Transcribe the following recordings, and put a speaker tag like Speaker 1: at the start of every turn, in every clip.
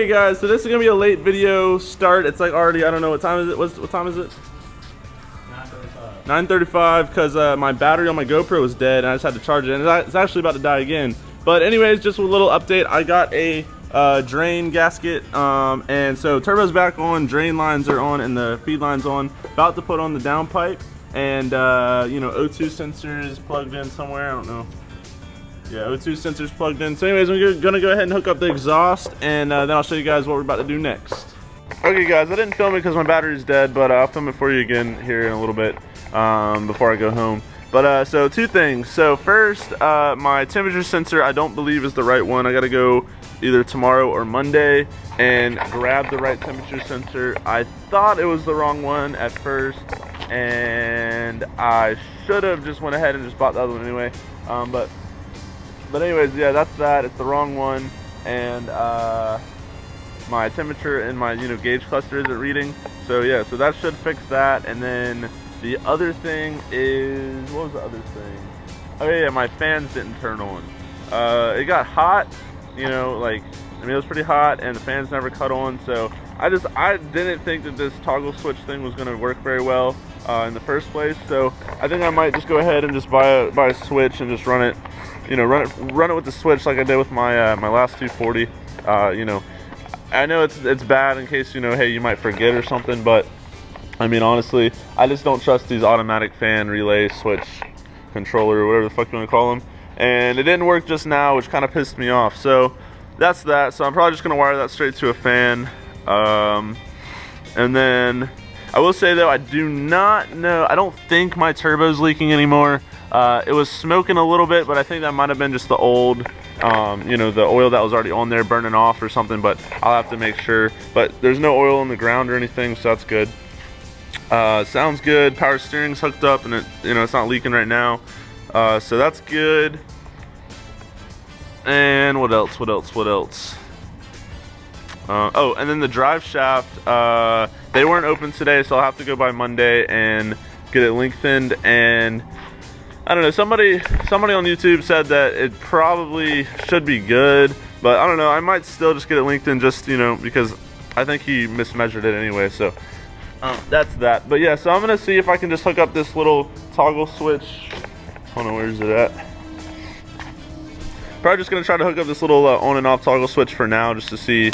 Speaker 1: guys, so this is gonna be a late video start. It's like already, I don't know what time is it. What time is it? 9:35, because my battery on my GoPro was dead and I just had to charge it, and it's actually about to die again. But anyways, just a little update. I got a drain gasket, and so turbo's back on, drain lines are on, and the feed line's on. About to put on the downpipe, and you know, O2 sensors plugged in somewhere, I don't know. Yeah, O2 sensors plugged in. So anyways, we're gonna go ahead and hook up the exhaust, and then I'll show you guys what we're about to do next. Okay guys, I didn't film it because my battery's dead, but I'll film it for you again here in a little bit before I go home. But so two things. So first, my temperature sensor I don't believe is the right one. I gotta go either tomorrow or Monday and grab the right temperature sensor. I thought it was the wrong one at first, and I should have just went ahead and just bought the other one anyway. But anyways, yeah, that's that. It's the wrong one, and my temperature in my gauge cluster isn't reading. So yeah, so that should fix that. And then the other thing is, what was the other thing? Oh yeah, my fans didn't turn on. It got hot, like, I mean, it was pretty hot, and the fans never cut on. So I didn't think that this toggle switch thing was going to work very well in the first place. So I think I might just go ahead and just buy a switch and just run it, run it with the switch like I did with my my last 240. I know it's bad in case hey, you might forget or something, but I mean, honestly, I just don't trust these automatic fan relay switch controller or whatever the fuck you want to call them. And it didn't work just now, which kind of pissed me off. So that's that. So I'm probably just going to wire that straight to a fan. And then I will say though, I do not know, I don't think my turbo's leaking anymore. It was smoking a little bit, but I think that might have been just the old, the oil that was already on there burning off or something, but I'll have to make sure. But there's no oil in the ground or anything, so that's good. Sounds good. Power steering's hooked up, and it's not leaking right now, so that's good. And what else? Oh, and then the drive shaft, they weren't open today, so I'll have to go by Monday and get it lengthened. And I don't know, somebody on YouTube said that it probably should be good, but I don't know, I might still just get it lengthened, just because I think he mismeasured it anyway. So that's that. But yeah, so I'm gonna see if I can just hook up this little toggle switch. Hold on, where's it at? Probably just gonna try to hook up this little on and off toggle switch for now, just to see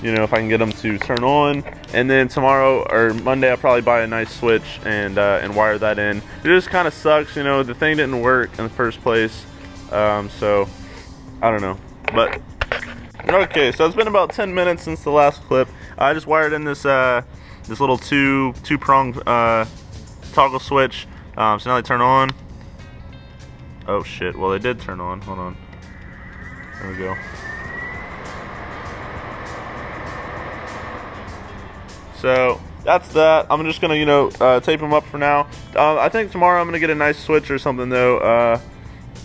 Speaker 1: if I can get them to turn on. And then tomorrow or Monday I'll probably buy a nice switch and wire that in. It just kind of sucks, the thing didn't work in the first place, so I don't know. But okay, so it's been about 10 minutes since the last clip. I just wired in this this little two-prong toggle switch. So now they turn on. Oh shit, well they did turn on. Hold on, there we go. So that's that. I'm just gonna tape them up for now. I think tomorrow I'm gonna get a nice switch or something though,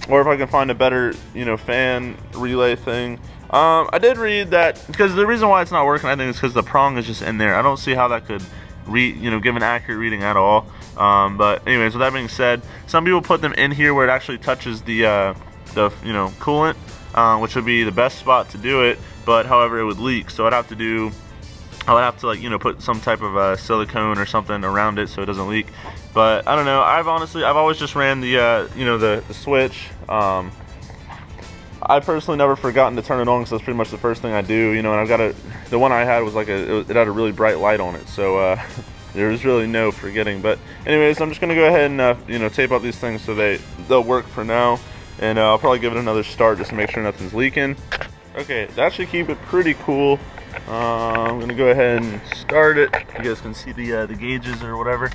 Speaker 1: or if I can find a better fan relay thing. I did read that, because the reason why it's not working, I think, is because the prong is just in there. I don't see how that could give an accurate reading at all. But anyways, with that being said, some people put them in here where it actually touches the coolant, which would be the best spot to do it. But however, it would leak, so I would have to put some type of silicone or something around it so it doesn't leak. But I don't know. I've always just ran the the switch. I personally never forgotten to turn it on, because that's pretty much the first thing I do. And I've got the one I had was it had a really bright light on it, so there was really no forgetting. But anyways, I'm just gonna go ahead and tape up these things so they'll work for now, and I'll probably give it another start just to make sure nothing's leaking. Okay, that should keep it pretty cool. I'm gonna go ahead and start it. You guys can see the gauges or whatever.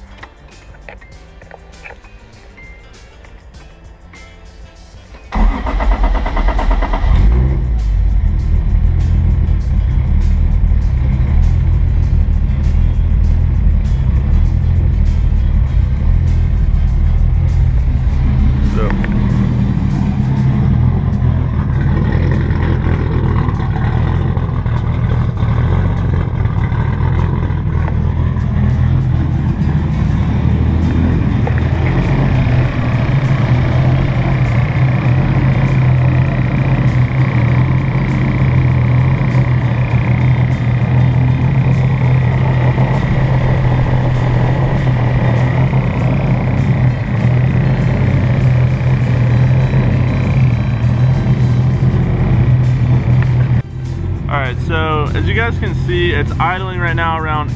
Speaker 1: guys can see, it's idling right now around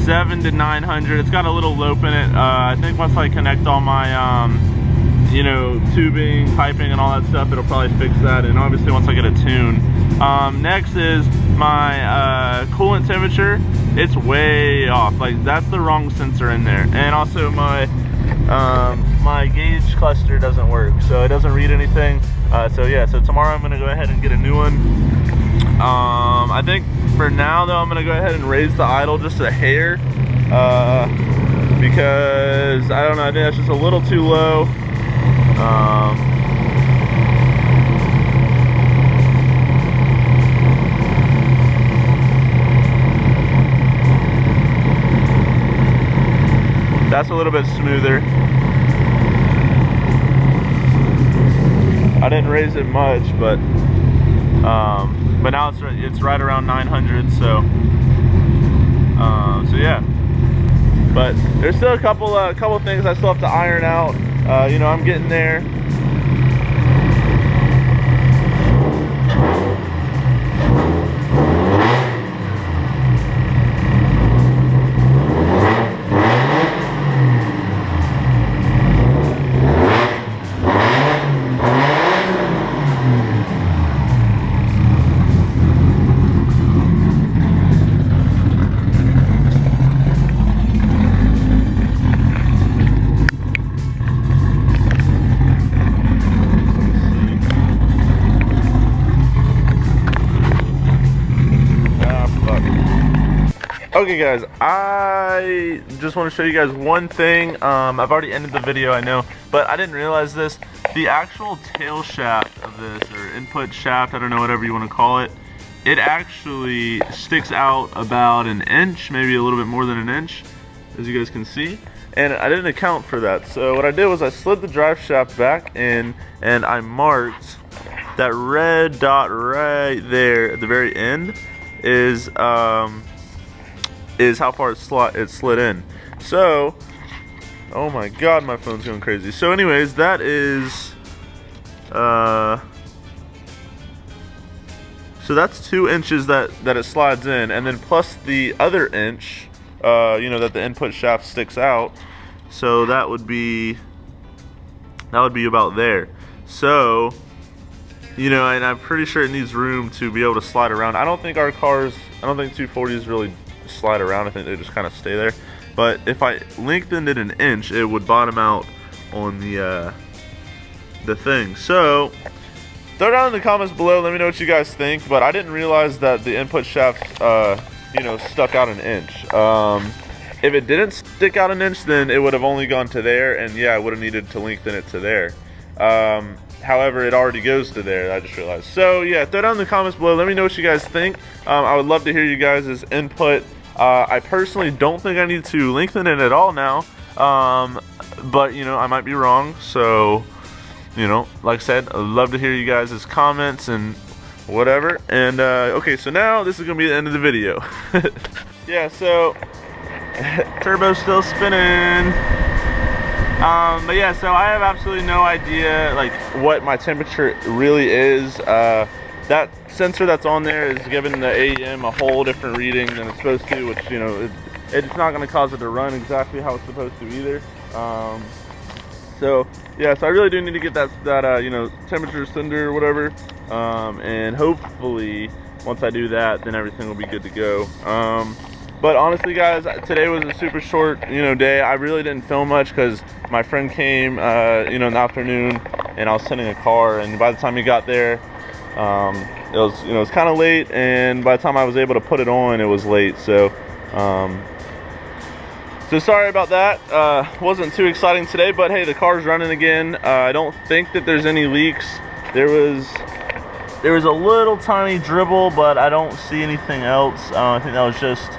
Speaker 1: 7 to 900. It's got a little lope in it. I think once I connect all my you know, tubing, piping, and all that stuff, it'll probably fix that. And obviously once I get a tune. Next is my coolant temperature. It's way off. Like, that's the wrong sensor in there. And also my my gauge cluster doesn't work, so it doesn't read anything. So yeah, so tomorrow I'm gonna go ahead and get a new one. I think for now though, I'm gonna go ahead and raise the idle just a hair, because I don't know, I think that's just a little too low. That's a little bit smoother. I didn't raise it much, but now it's right around 900. So yeah. But there's still a couple things I still have to iron out. You know, I'm getting there. Okay guys, I just want to show you guys one thing. I've already ended the video, I know, but I didn't realize this. The actual tail shaft of this, or input shaft, I don't know, whatever you want to call it, it actually sticks out about an inch, maybe a little bit more than an inch, as you guys can see. And I didn't account for that. So what I did was I slid the drive shaft back in, and I marked that red dot right there at the very end is how far it slid in. So, oh my god, my phone's going crazy. So anyways, that is so that's 2 inches that it slides in, and then plus the other inch, you know, that the input shaft sticks out. So that would be about there. So, you know, and I'm pretty sure it needs room to be able to slide around. I don't think 240s really slide around. I think they just kind of stay there. But if I lengthened it an inch, it would bottom out on the thing. So throw down in the comments below, let me know what you guys think. But I didn't realize that the input shaft you know, stuck out an inch. If it didn't stick out an inch, then it would have only gone to there, and yeah, I would have needed to lengthen it to there. However, it already goes to there, I just realized. So yeah, throw down in the comments below, let me know what you guys think. I would love to hear you guys' input. I personally don't think I need to lengthen it at all now, but you know, I might be wrong. So, you know, like I said, I'd love to hear you guys' comments and whatever. And okay, so now this is gonna be the end of the video. Yeah, so turbo's still spinning. But yeah, so I have absolutely no idea like what my temperature really is. That sensor that's on there is giving the AEM a whole different reading than it's supposed to, which, you know, it's not going to cause it to run exactly how it's supposed to either. So yeah, so I really do need to get that you know, temperature sender or whatever, and hopefully once I do that, then everything will be good to go. But honestly guys, today was a super short, you know, day. I really didn't film much because my friend came you know, in the afternoon, and I was sending a car, and by the time he got there, it was, you know, it was kind of late, and by the time I was able to put it on, it was late. So so sorry about that. Wasn't too exciting today, but hey, the car's running again. I don't think that there's any leaks. There was a little tiny dribble, but I don't see anything else. I think that was just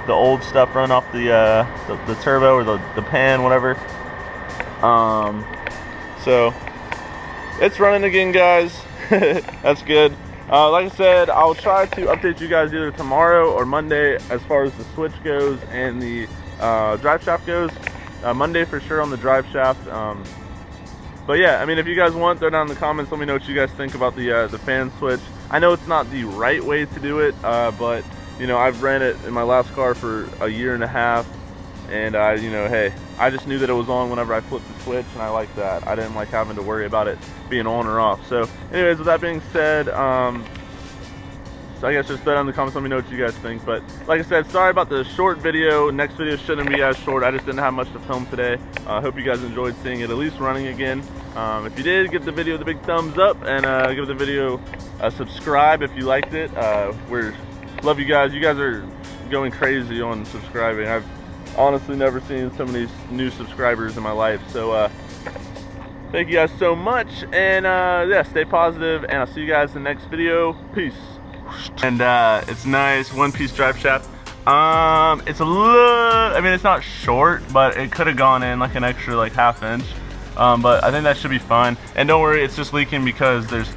Speaker 1: the old stuff running off the turbo or the pan, whatever. So it's running again, guys. That's good. Like I said, I'll try to update you guys either tomorrow or Monday as far as the switch goes and the drive shaft goes. Monday for sure on the drive shaft. But yeah, I mean, if you guys want, throw down in the comments, let me know what you guys think about the fan switch. I know it's not the right way to do it, but you know, I've ran it in my last car for a year and a half, and you know, hey, I just knew that it was on whenever I flipped the switch, and I like that. I didn't like having to worry about it being on or off. So anyways, with that being said, so I guess just put down in the comments, let me know what you guys think. But like I said, sorry about the short video. Next video shouldn't be as short. I just didn't have much to film today. I hope you guys enjoyed seeing it at least running again. If you did, give the video the big thumbs up, and give the video a subscribe if you liked it. Love you guys. You guys are going crazy on subscribing. I've honestly never seen so many new subscribers in my life. So thank you guys so much, and yeah, stay positive, and I'll see you guys in the next video. Peace. And it's nice one-piece drive shaft. It's a little, I mean, it's not short, but it could have gone in like an extra like half inch. But I think that should be fine. And don't worry, it's just leaking because there's